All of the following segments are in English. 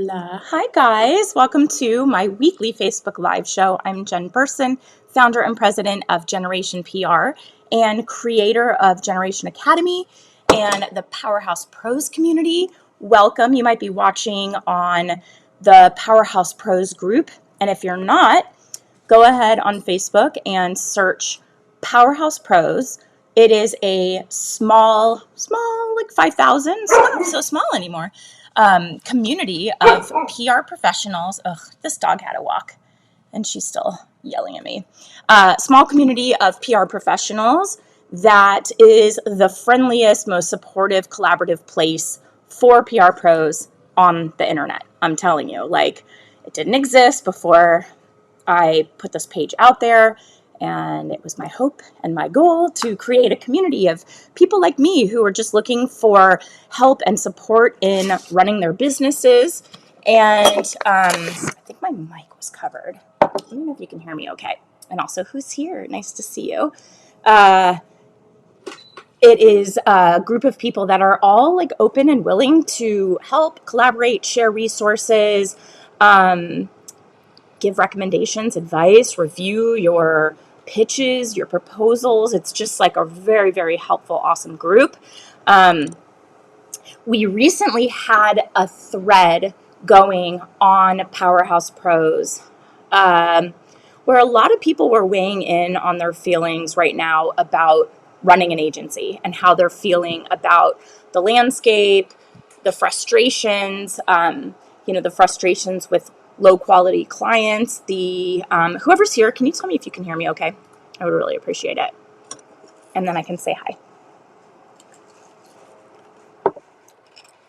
Hola. Hi, guys. Welcome to my weekly Facebook Live show. I'm Jen Burson, founder and president of Generation PR and creator of Generation Academy and the Powerhouse Pros community. Welcome. You might be watching on the Powerhouse Pros group. And if you're not, go ahead on Facebook and search Powerhouse Pros. It is a small, like 5,000, not so small anymore, community of PR professionals. Ugh, this dog had a walk, and she's still yelling at me. Small community of PR professionals that is the friendliest, most supportive, collaborative place for PR pros on the internet. I'm telling you, like, it didn't exist before I put this page out there, and it was my hope and my goal to create a community of people like me who are just looking for help and support in running their businesses. And I think my mic was covered. Let me know if you can hear me okay. And also, who's here? Nice to see you. It is a group of people that are all like open and willing to help, collaborate, share resources, give recommendations, advice, review your pitches, your proposals. It's just like a very, very helpful, awesome group. We recently had a thread going on Powerhouse Pros where a lot of people were weighing in on their feelings right now about running an agency and how they're feeling about the landscape, the frustrations, the frustrations with low quality clients. Whoever's here, can you tell me if you can hear me okay? I would really appreciate it. And then I can say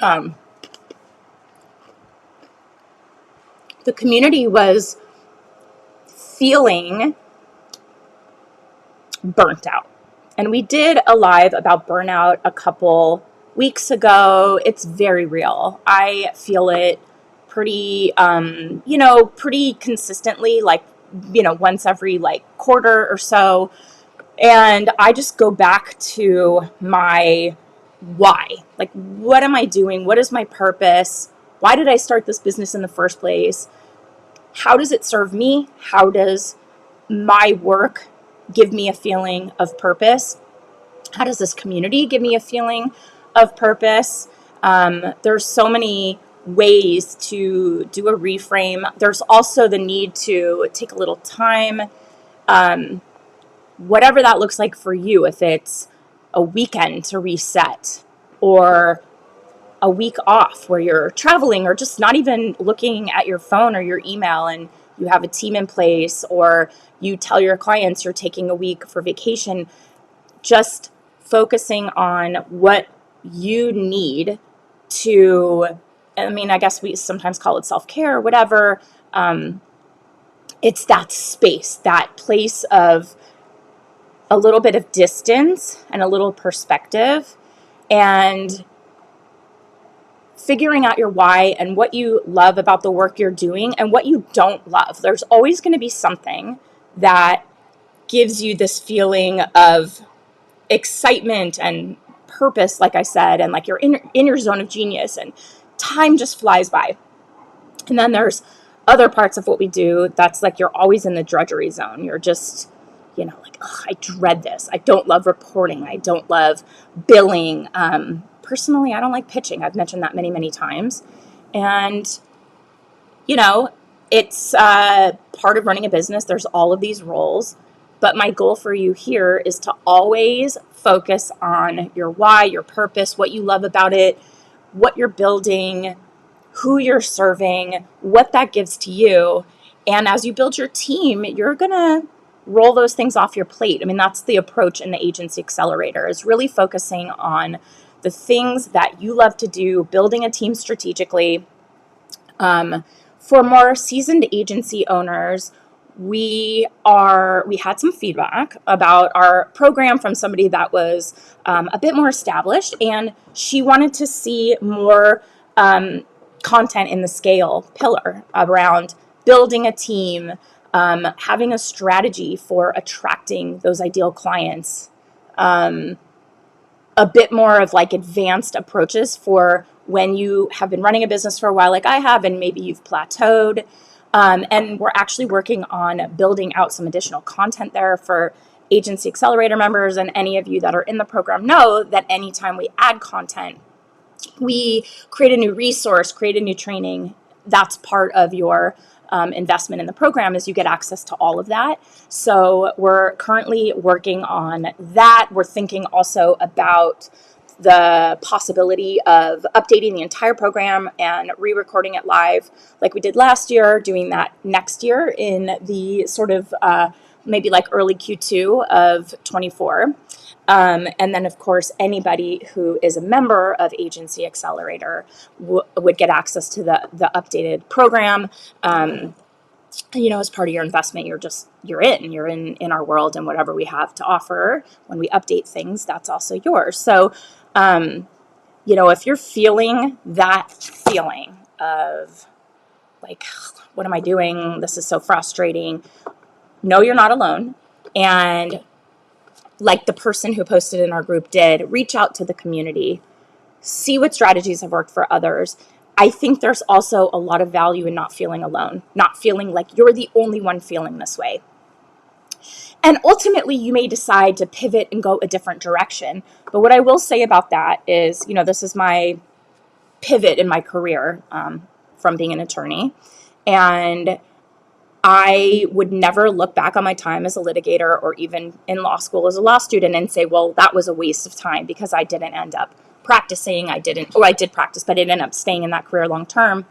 hi. The community was feeling burnt out. And we did a live about burnout a couple weeks ago. It's very real. I feel it pretty consistently, like, once every like quarter or so. And I just go back to my why. Like, what am I doing? What is my purpose? Why did I start this business in the first place? How does it serve me? How does my work give me a feeling of purpose? How does this community give me a feeling of purpose? There's so many ways to do a reframe. There's also the need to take a little time, whatever that looks like for you. If it's a weekend to reset, or a week off where you're traveling, or just not even looking at your phone or your email, and you have a team in place, or you tell your clients you're taking a week for vacation, just focusing on what you need to, I guess we sometimes call it self-care or whatever. It's that space, that place of a little bit of distance and a little perspective, and figuring out your why and what you love about the work you're doing and what you don't love. There's always going to be something that gives you this feeling of excitement and purpose, like I said, and like you're in your zone of genius and time just flies by. And then there's other parts of what we do that's like you're always in the drudgery zone. You're just, like, oh, I dread this. I don't love reporting. I don't love billing. Personally, I don't like pitching. I've mentioned that many, many times. And, it's part of running a business. There's all of these roles. But my goal for you here is to always focus on your why, your purpose, what you love about it, what you're building, who you're serving, what that gives to you. And as you build your team, you're going to roll those things off your plate. That's the approach in the Agency Accelerator, is really focusing on the things that you love to do, building a team strategically. For more seasoned agency owners, we had some feedback about our program from somebody that was a bit more established, and she wanted to see more content in the scale pillar around building a team, having a strategy for attracting those ideal clients, a bit more of like advanced approaches for when you have been running a business for a while like I have, and maybe you've plateaued. And we're actually working on building out some additional content there for Agency Accelerator members, and any of you that are in the program know that anytime we add content, we create a new resource, create a new training. That's part of your investment in the program, is you get access to all of that. So we're currently working on that. We're thinking also about the possibility of updating the entire program and re-recording it live like we did last year, doing that next year in the sort of maybe like early Q2 of 24. And then, of course, anybody who is a member of Agency Accelerator would get access to the updated program. As part of your investment, you're in our world, and whatever we have to offer when we update things, that's also yours. So, if you're feeling that feeling of like, what am I doing? This is so frustrating. No, you're not alone. And like the person who posted in our group did, reach out to the community, see what strategies have worked for others. I think there's also a lot of value in not feeling alone, not feeling like you're the only one feeling this way. And ultimately, you may decide to pivot and go a different direction. But what I will say about that is, this is my pivot in my career from being an attorney. And I would never look back on my time as a litigator or even in law school as a law student and say, well, that was a waste of time because I didn't end up practicing. I did practice, but I didn't end up staying in that career long term.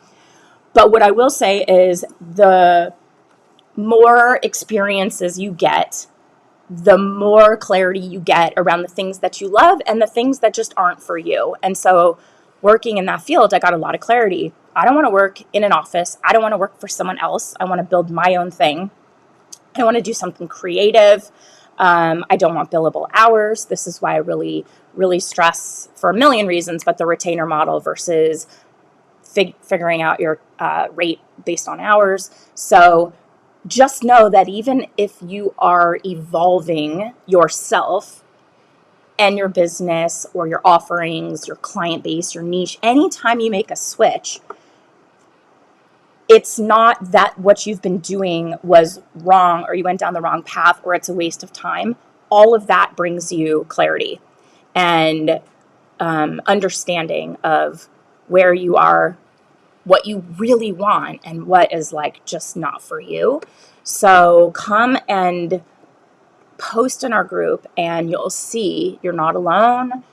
But what I will say is the more experiences you get, the more clarity you get around the things that you love and the things that just aren't for you. And so working in that field, I got a lot of clarity. I don't want to work in an office. I don't want to work for someone else. I want to build my own thing. I want to do something creative. I don't want billable hours. This is why I really, really stress, for a million reasons, but the retainer model versus figuring out your rate based on hours. So just know that even if you are evolving yourself and your business or your offerings, your client base, your niche, anytime you make a switch, it's not that what you've been doing was wrong or you went down the wrong path or it's a waste of time. All of that brings you clarity and understanding of where you are, what you really want, and what is like just not for you. So come and post in our group and you'll see you're not alone.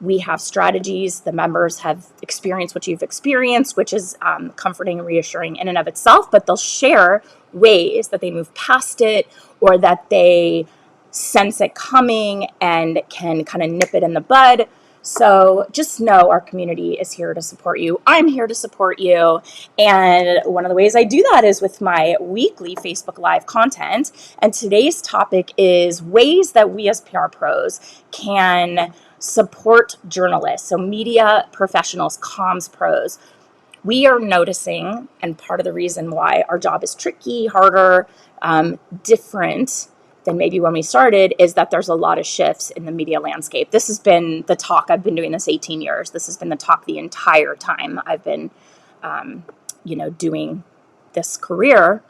We have strategies. The members have experienced what you've experienced, which is comforting and reassuring in and of itself, but they'll share ways that they move past it or that they sense it coming and can kind of nip it in the bud. So just know our community is here to support you. I'm here to support you. And one of the ways I do that is with my weekly Facebook Live content. And today's topic is ways that we as PR pros can support journalists, so media professionals, comms pros. We are noticing, and part of the reason why our job is tricky, harder, different than maybe when we started, is that there's a lot of shifts in the media landscape. This has been the talk. I've been doing this 18 years. This has been the talk the entire time I've been, doing this career.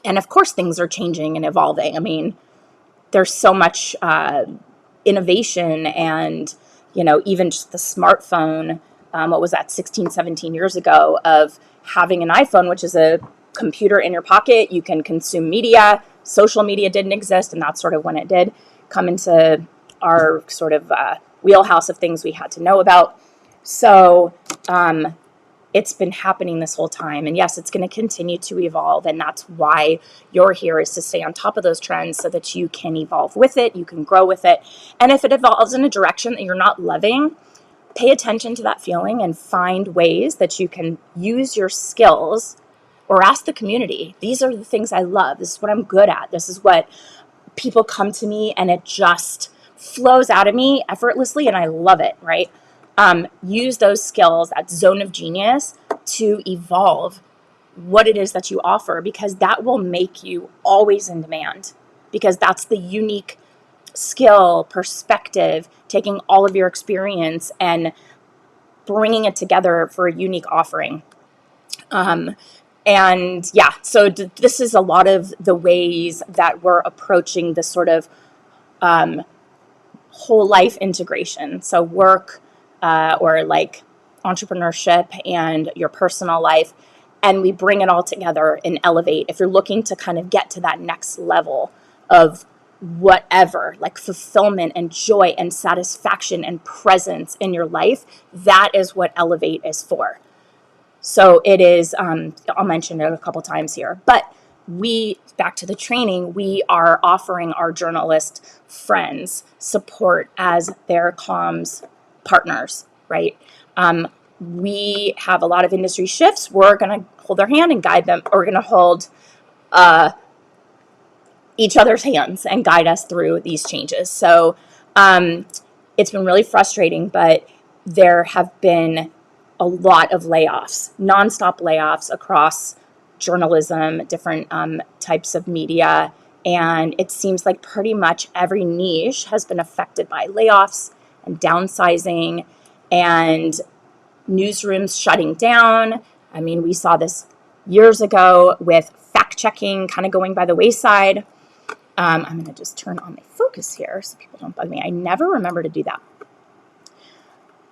And of course, things are changing and evolving. I mean, there's so much innovation and, even just the smartphone, what was that, 16, 17 years ago, of having an iPhone, which is a computer in your pocket. You can consume media. Social media didn't exist, and that's sort of when it did come into our sort of wheelhouse of things we had to know about. So it's been happening this whole time. And yes, it's going to continue to evolve. And that's why you're here, is to stay on top of those trends so that you can evolve with it, you can grow with it. And if it evolves in a direction that you're not loving, pay attention to that feeling and find ways that you can use your skills, or ask the community. These are the things I love. This is what I'm good at. This is what people come to me and it just flows out of me effortlessly and I love it, right? Use those skills, that zone of genius, to evolve what it is that you offer, because that will make you always in demand, because that's the unique skill, perspective, taking all of your experience and bringing it together for a unique offering. And yeah, so this is a lot of the ways that we're approaching this sort of whole life integration. So work or like entrepreneurship and your personal life. And we bring it all together and elevate. If you're looking to kind of get to that next level of whatever, like fulfillment and joy and satisfaction and presence in your life, that is what Elevate is for. So it is, I'll mention it a couple times here, but back to the training, we are offering our journalist friends support as their comms partners, right? We have a lot of industry shifts. We're going to hold their hand and guide them. Or we're going to hold each other's hands and guide us through these changes. So it's been really frustrating, but there have been a lot of layoffs, nonstop layoffs across journalism, different types of media. And it seems like pretty much every niche has been affected by layoffs and downsizing and newsrooms shutting down. I mean, we saw this years ago with fact checking kind of going by the wayside. I'm going to just turn on my focus here so people don't bug me. I never remember to do that.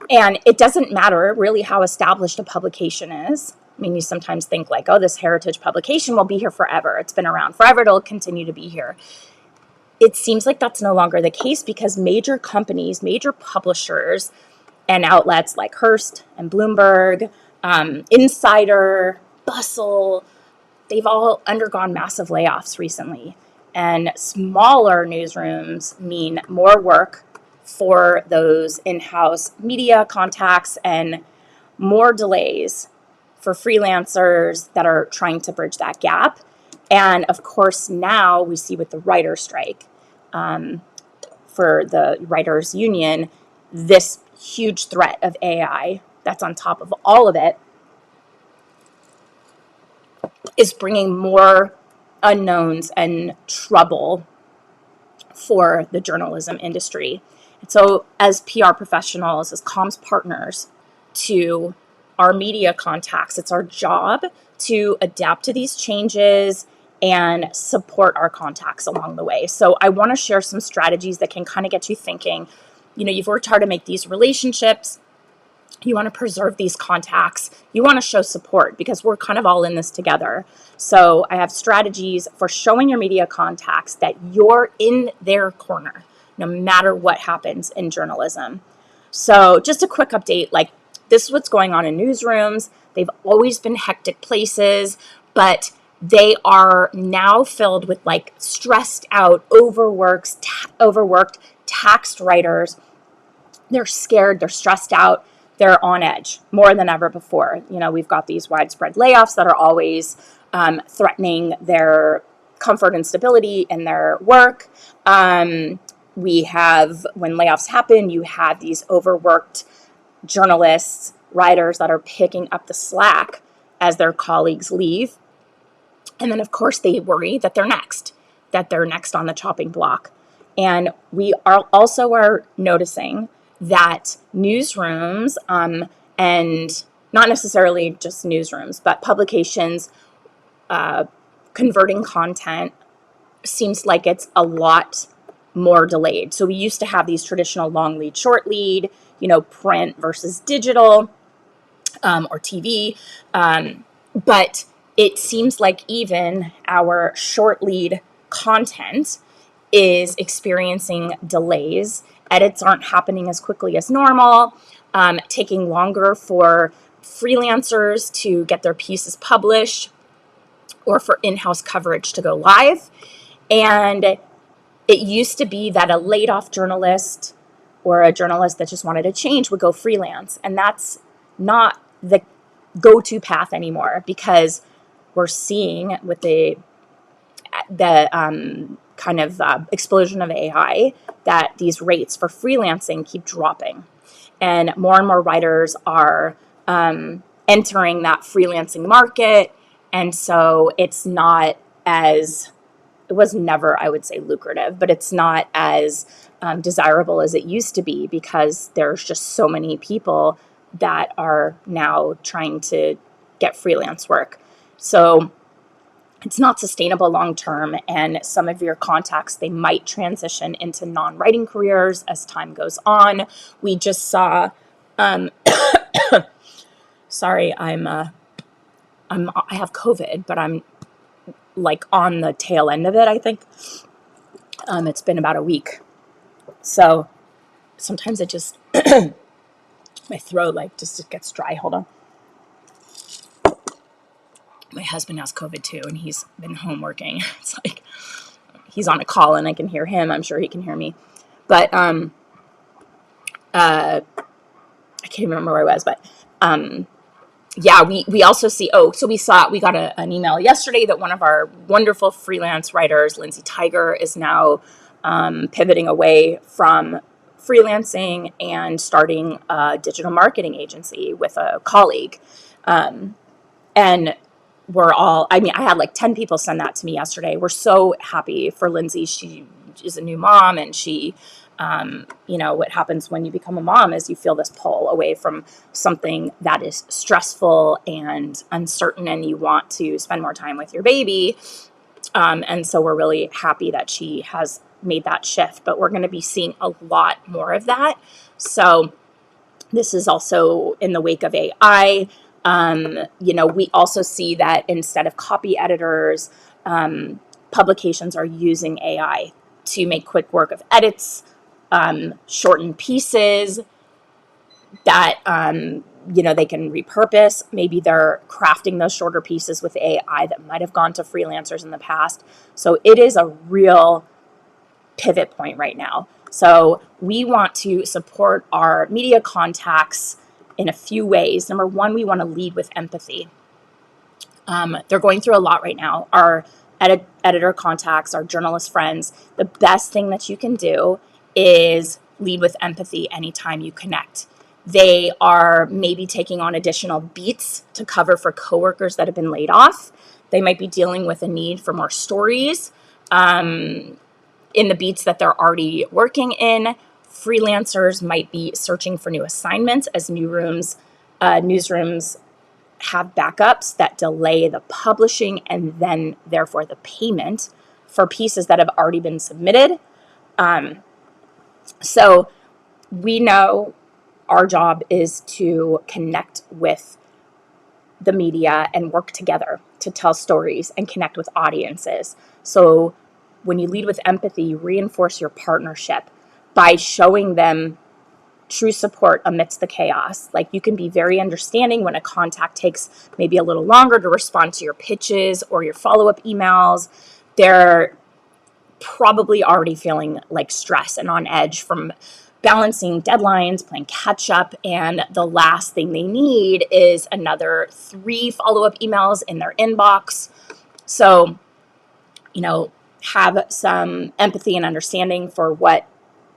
And it doesn't matter really how established a publication is. I mean, you sometimes think like, oh, this heritage publication will be here forever. It's been around forever. It'll continue to be here. It seems like that's no longer the case because major companies, major publishers, and outlets like Hearst and Bloomberg, Insider, Bustle, they've all undergone massive layoffs recently. And smaller newsrooms mean more work for those in-house media contacts and more delays for freelancers that are trying to bridge that gap. And of course, now we see with the writer strike for the writers union, this huge threat of AI that's on top of all of it is bringing more unknowns and trouble for the journalism industry. And so as PR professionals, as comms partners to our media contacts, it's our job to adapt to these changes and support our contacts along the way. So I want to share some strategies that can kind of get you thinking. You know, you've worked hard to make these relationships. You want to preserve these contacts. You want to show support because we're kind of all in this together. So I have strategies for showing your media contacts that you're in their corner, no matter what happens in journalism. So just a quick update, like this is what's going on in newsrooms. They've always been hectic places, but they are now filled with like stressed out, overworked, taxed writers. They're scared, they're stressed out, they're on edge more than ever before. You know, we've got these widespread layoffs that are always threatening their comfort and stability in their work. We have, when layoffs happen, you have these overworked journalists, writers that are picking up the slack as their colleagues leave. And then, of course, they worry that they're next on the chopping block. And we are also noticing that newsrooms, and not necessarily just newsrooms, but publications converting content seems like it's a lot more delayed. So we used to have these traditional long lead, short lead, you know, print versus digital or TV. But it seems like even our short lead content is experiencing delays. Edits aren't happening as quickly as normal, taking longer for freelancers to get their pieces published or for in-house coverage to go live. And it used to be that a laid-off journalist or a journalist that just wanted to change would go freelance. And that's not the go-to path anymore because we're seeing with the kind of explosion of AI that these rates for freelancing keep dropping. And more writers are entering that freelancing market. And so it's not as it was never, I would say, lucrative, but it's not as desirable as it used to be because there's just so many people that are now trying to get freelance work. So it's not sustainable long term, and some of your contacts, they might transition into non-writing careers as time goes on. We just saw sorry, I have COVID, but I'm like on the tail end of it, I think. It's been about a week. So sometimes it just, my throat like just gets dry. Hold on. My husband has COVID too, and he's been home working. It's like he's on a call and I can hear him. I'm sure he can hear me. But I can't even remember where I was, but yeah, we also see, we got an email yesterday that one of our wonderful freelance writers, Lindsay Tiger, is now pivoting away from freelancing and starting a digital marketing agency with a colleague. And I had like 10 people send that to me yesterday. We're so happy for Lindsay. She is a new mom, and she, what happens when you become a mom is you feel this pull away from something that is stressful and uncertain, and you want to spend more time with your baby. And so we're really happy that she has made that shift, but we're going to be seeing a lot more of that. So this is also in the wake of AI. We also see that instead of copy editors, publications are using AI to make quick work of edits, shorten pieces that, they can repurpose. Maybe they're crafting those shorter pieces with AI that might have gone to freelancers in the past. So it is a real pivot point right now. So we want to support our media contacts in a few ways. Number one, we want to lead with empathy. They're going through a lot right now. Our editor contacts, our journalist friends, the best thing that you can do is lead with empathy anytime you connect. They are maybe taking on additional beats to cover for coworkers that have been laid off. They might be dealing with a need for more stories in the beats that they're already working in. Freelancers might be searching for new assignments as newsrooms have backups that delay the publishing and then therefore the payment for pieces that have already been submitted. So we know our job is to connect with the media and work together to tell stories and connect with audiences. So when you lead with empathy, reinforce your partnership by showing them true support amidst the chaos. Like, you can be very understanding when a contact takes maybe a little longer to respond to your pitches or your follow-up emails. They're probably already feeling like stress and on edge from balancing deadlines, playing catch up, and the last thing they need is another 3 follow-up emails in their inbox. So, have some empathy and understanding for what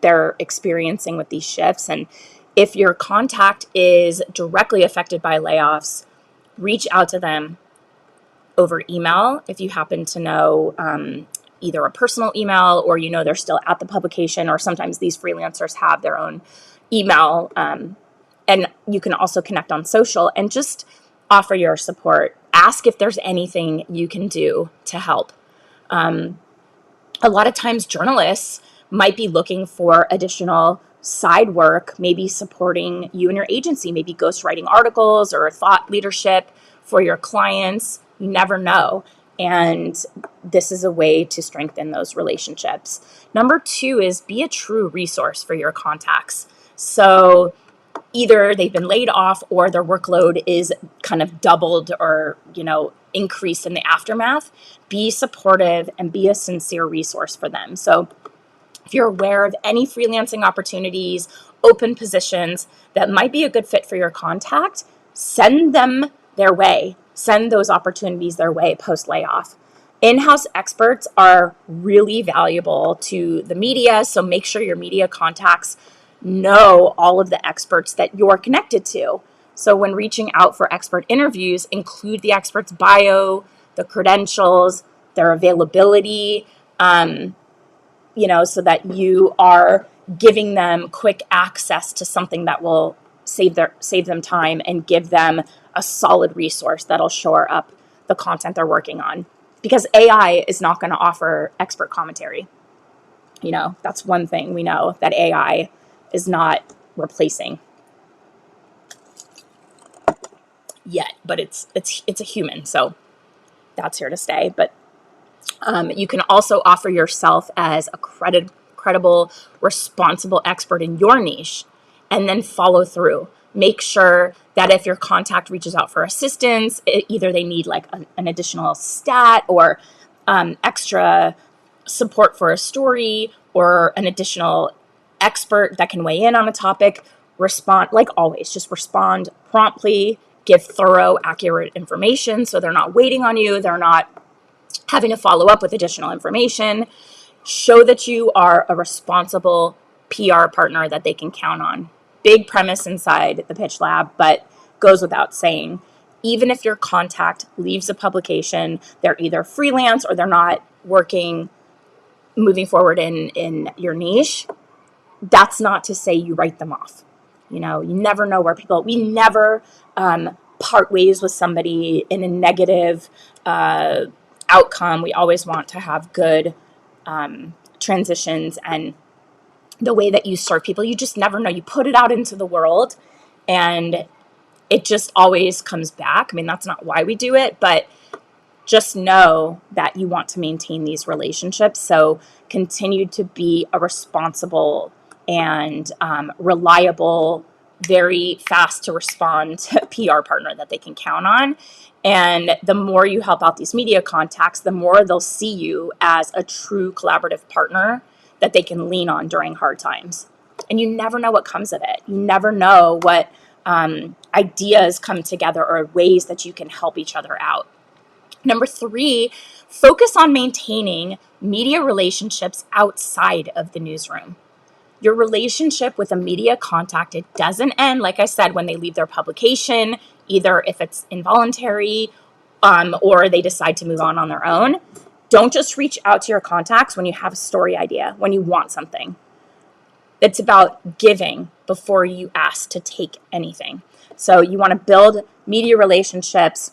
they're experiencing with these shifts. And if your contact is directly affected by layoffs, reach out to them over email if you happen to know either a personal email or they're still at the publication, or sometimes these freelancers have their own email. And you can also connect on social and just offer your support. Ask if there's anything you can do to help. A lot of times journalists might be looking for additional side work, maybe supporting you and your agency, maybe ghostwriting articles or thought leadership for your clients. You never know. And this is a way to strengthen those relationships. Number 2 is be a true resource for your contacts. So either they've been laid off or their workload is kind of doubled or, increased in the aftermath. Be supportive and be a sincere resource for them. So if you're aware of any freelancing opportunities, open positions that might be a good fit for your contact, send them their way. Send those opportunities their way post-layoff. In-house experts are really valuable to the media, so make sure your media contacts know all of the experts that you're connected to. So when reaching out for expert interviews, include the expert's bio, the credentials, their availability. so that you are giving them quick access to something that will save them time and give them a solid resource that'll shore up the content they're working on. Because AI is not going to offer expert commentary. That's one thing we know that AI is not replacing yet, but it's a human, so that's here to stay. But you can also offer yourself as a credible, responsible expert in your niche, and then follow through. Make sure that if your contact reaches out for assistance, either they need like an additional stat or extra support for a story or an additional expert that can weigh in on a topic, respond, like always, just respond promptly, give thorough, accurate information so they're not waiting on you, they're not having to follow up with additional information. Show that you are a responsible PR partner that they can count on. Big premise inside the Pitch Lab, but goes without saying. Even if your contact leaves a publication, they're either freelance or they're not moving forward in your niche, that's not to say you write them off. You never know where we never part ways with somebody in a negative outcome. We always want to have good transitions, and the way that you serve people, you just never know. You put it out into the world and it just always comes back. I mean, that's not why we do it, but just know that you want to maintain these relationships. So continue to be a responsible and reliable, very fast to respond PR partner that they can count on. And the more you help out these media contacts, the more they'll see you as a true collaborative partner that they can lean on during hard times. And you never know what comes of it. You never know what ideas come together or ways that you can help each other out. Number 3, focus on maintaining media relationships outside of the newsroom. Your relationship with a media contact, it doesn't end, like I said, when they leave their publication, either if it's involuntary or they decide to move on their own. Don't just reach out to your contacts when you have a story idea, when you want something. It's about giving before you ask to take anything. So you want to build media relationships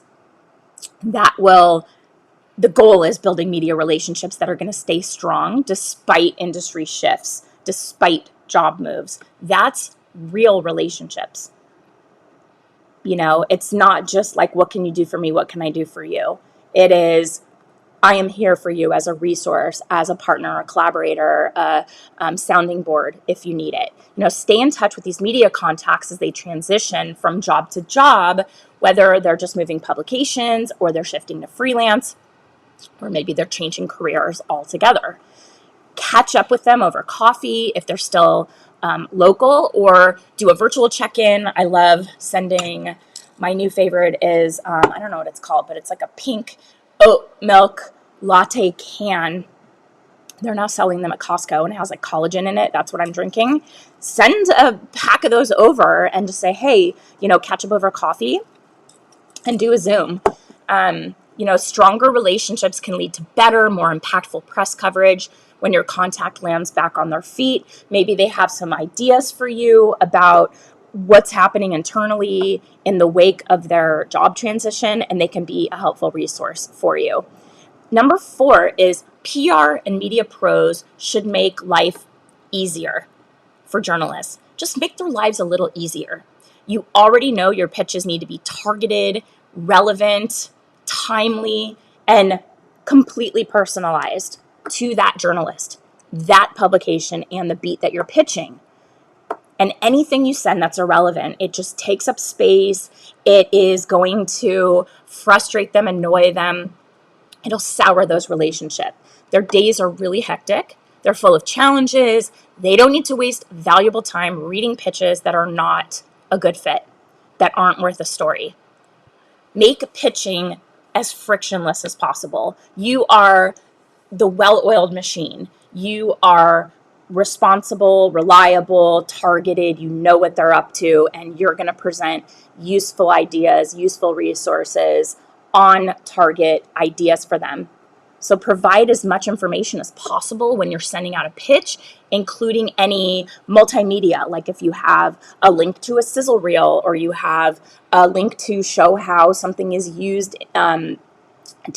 the goal is building media relationships that are going to stay strong despite industry shifts, despite job moves. That's real relationships. It's not just like, what can you do for me? What can I do for you? It is, I am here for you as a resource, as a partner, a collaborator, a sounding board if you need it. Stay in touch with these media contacts as they transition from job to job, whether they're just moving publications or they're shifting to freelance, or maybe they're changing careers altogether. Catch up with them over coffee if they're still local, or do a virtual check-in. I love sending, my new favorite is, I don't know what it's called, but it's like a pink oat milk latte can. They're now selling them at Costco, and it has like collagen in it. That's what I'm drinking. Send a pack of those over and just say, hey, catch up over coffee and do a Zoom. Stronger relationships can lead to better, more impactful press coverage when your contact lands back on their feet. Maybe they have some ideas for you about what's happening internally in the wake of their job transition, and they can be a helpful resource for you. Number 4 is PR and media pros should make life easier for journalists. Just make their lives a little easier. You already know your pitches need to be targeted, relevant, timely, and completely personalized to that journalist, that publication, and the beat that you're pitching. And anything you send that's irrelevant, it just takes up space. It is going to frustrate them, annoy them. It'll sour those relationships. Their days are really hectic. They're full of challenges. They don't need to waste valuable time reading pitches that are not a good fit, that aren't worth a story. Make pitching as frictionless as possible. You are the well-oiled machine. You are responsible, reliable, targeted. You know what they're up to, and you're going to present useful ideas, useful resources, on target ideas for them. So provide as much information as possible when you're sending out a pitch, including any multimedia, like if you have a link to a sizzle reel, or you have a link to show how something is used to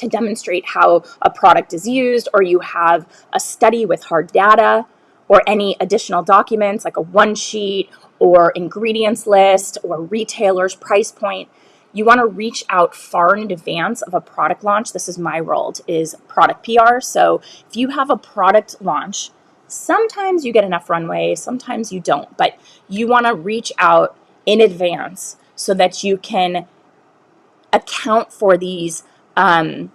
demonstrate how a product is used, or you have a study with hard data, or any additional documents like a one sheet or ingredients list or retailer's price point. You want to reach out far in advance of a product launch. This is my role, is product PR. So if you have a product launch, sometimes you get enough runway, sometimes you don't, but you want to reach out in advance so that you can account for these timelines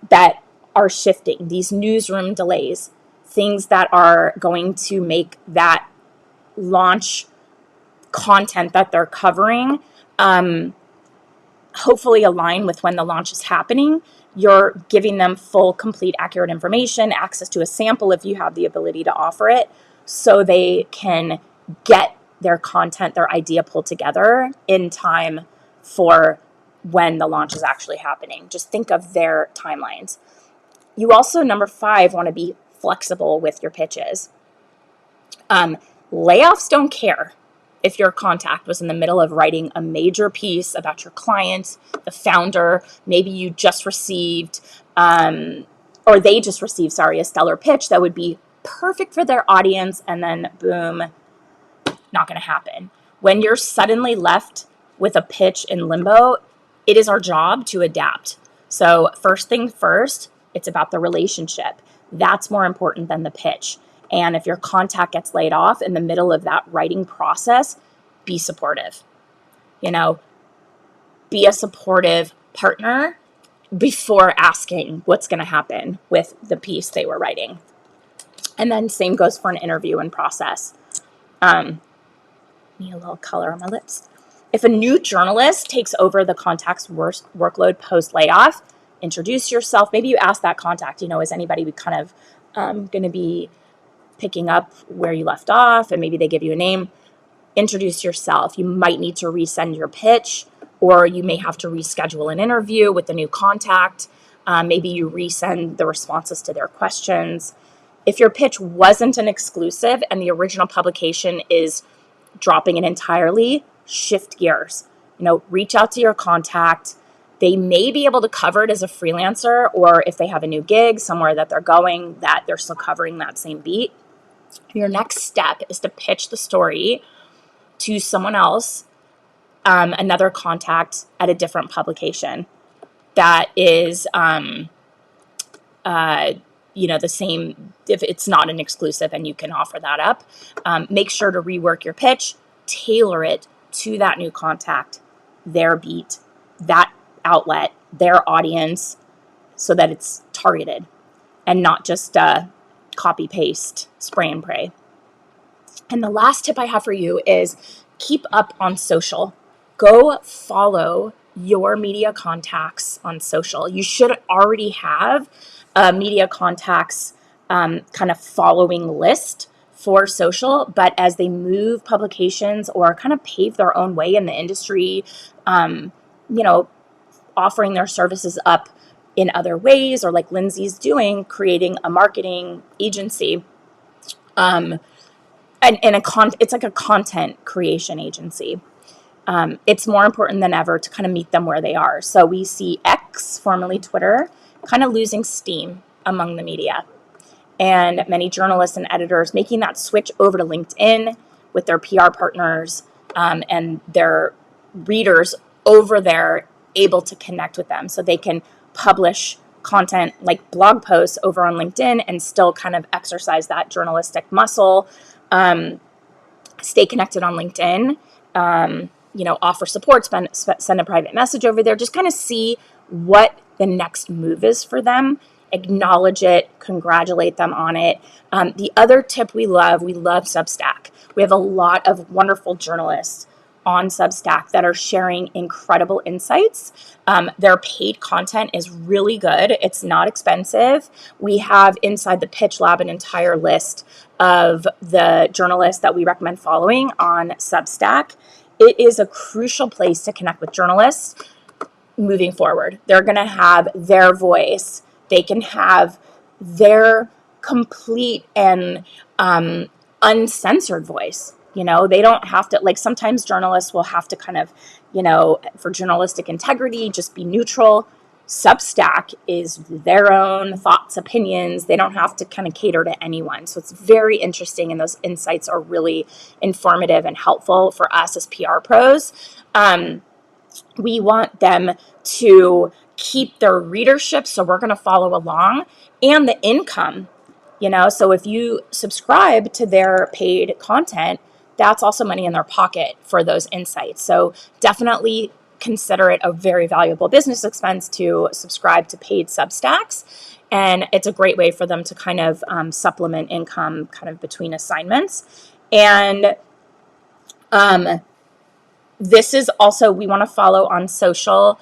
that are shifting, these newsroom delays, things that are going to make that launch content that they're covering hopefully align with when the launch is happening. You're giving them full, complete, accurate information, access to a sample if you have the ability to offer it, so they can get their content, their idea pulled together in time for when the launch is actually happening. Just think of their timelines. You also, number 5, want to be flexible with your pitches. Layoffs don't care if your contact was in the middle of writing a major piece about your client, the founder, maybe you just received, or they just received, a stellar pitch that would be perfect for their audience, and then boom, not going to happen. When you're suddenly left with a pitch in limbo, it is our job to adapt. So first thing first, it's about the relationship. That's more important than the pitch. And if your contact gets laid off in the middle of that writing process, be supportive. Be a supportive partner before asking what's going to happen with the piece they were writing. And then same goes for an interview and process. Need a little color on my lips. If a new journalist takes over the contact's workload post-layoff, introduce yourself. Maybe you ask that contact, is anybody kind of going to be picking up where you left off, and maybe they give you a name. Introduce yourself. You might need to resend your pitch, or you may have to reschedule an interview with the new contact. Maybe you resend the responses to their questions. If your pitch wasn't an exclusive and the original publication is dropping it entirely, shift gears. Reach out to your contact. They may be able to cover it as a freelancer, or if they have a new gig somewhere that they're going, that they're still covering that same beat. Your next step is to pitch the story to someone else, another contact at a different publication that is, the same, if it's not an exclusive and you can offer that up. Make sure to rework your pitch, tailor it to that new contact, their beat, that outlet, their audience, so that it's targeted and not just copy paste, spray and pray. And the last tip I have for you is keep up on social. Go follow your media contacts on social. You should already have a media contacts kind of following list for social, but as they move publications or kind of pave their own way in the industry, offering their services up in other ways, or like Lindsay's doing, creating a marketing agency, it's like a content creation agency. It's more important than ever to kind of meet them where they are. So we see X, formerly Twitter, kind of losing steam among the media, and many journalists and editors making that switch over to LinkedIn with their PR partners and their readers over there able to connect with them, so they can publish content like blog posts over on LinkedIn and still kind of exercise that journalistic muscle, stay connected on LinkedIn, offer support, send a private message over there, just kind of see what the next move is for them, acknowledge it, congratulate them on it. The other tip we love Substack. We have a lot of wonderful journalists on Substack that are sharing incredible insights. Their paid content is really good. It's not expensive. We have inside the Pitch Lab an entire list of the journalists that we recommend following on Substack. It is a crucial place to connect with journalists. moving forward. They're going to have their voice. They can have their complete and uncensored voice. They don't have to, like, sometimes journalists will have to kind of, for journalistic integrity, just be neutral. Substack is their own thoughts, opinions. They don't have to kind of cater to anyone. So it's very interesting, and those insights are really informative and helpful for us as PR pros. We want them to keep their readership, so we're going to follow along, and the income. So if you subscribe to their paid content, that's also money in their pocket for those insights. So definitely consider it a very valuable business expense to subscribe to paid Substacks. And it's a great way for them to kind of supplement income kind of between assignments. And this is also, we want to follow on social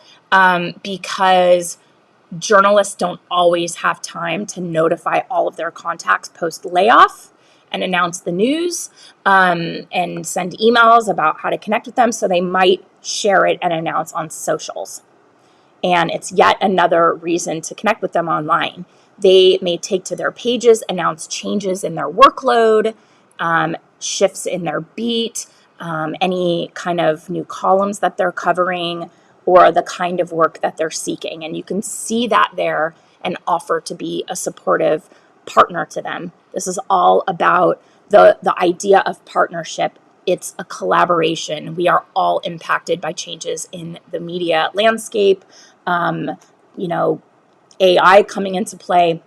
because journalists don't always have time to notify all of their contacts post layoff and announce the news and send emails about how to connect with them. So they might share it and announce on socials. And it's yet another reason to connect with them online. They may take to their pages, announce changes in their workload, shifts in their beat, any kind of new columns that they're covering, or the kind of work that they're seeking. And you can see that there and offer to be a supportive partner to them. This is all about the idea of partnership. It's a collaboration. We are all impacted by changes in the media landscape, AI coming into play,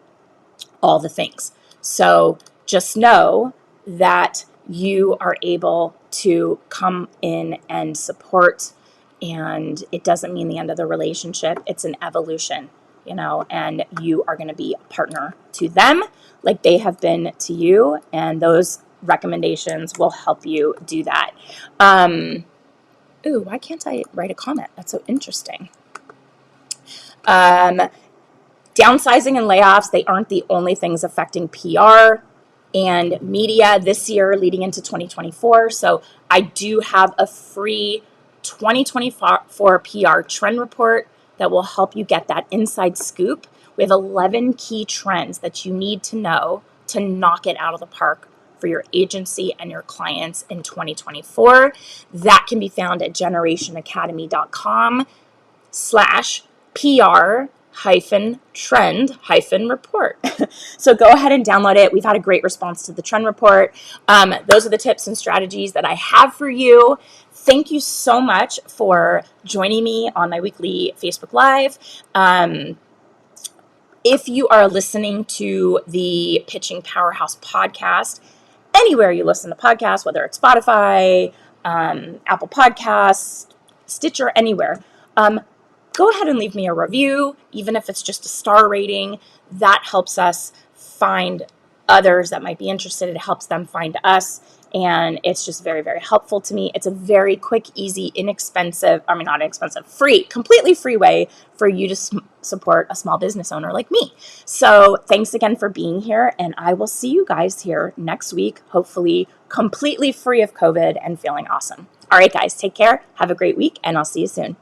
all the things. So just know that you are able to come in and support, and it doesn't mean the end of the relationship. It's an evolution, and you are going to be a partner to them like they have been to you, and those recommendations will help you do that. Why can't I write a comment? That's so interesting. Downsizing and layoffs, they aren't the only things affecting PR and media this year leading into 2024. So I do have a free 2024 PR trend report that will help you get that inside scoop. We have 11 key trends that you need to know to knock it out of the park for your agency and your clients in 2024. That can be found at generationacademy.com/PR-trend-report. So go ahead and download it. We've had a great response to the trend report. Those are the tips and strategies that I have for you. Thank you so much for joining me on my weekly Facebook Live. If you are listening to the Pitching Powerhouse podcast, anywhere you listen to podcasts, whether it's Spotify, Apple Podcasts, Stitcher, anywhere, go ahead and leave me a review, even if it's just a star rating. That helps us find others that might be interested. It helps them find us. And it's just very, very helpful to me. It's a very quick, easy, free, completely free way for you to support a small business owner like me. So thanks again for being here. And I will see you guys here next week, hopefully completely free of COVID and feeling awesome. All right, guys, take care. Have a great week, and I'll see you soon.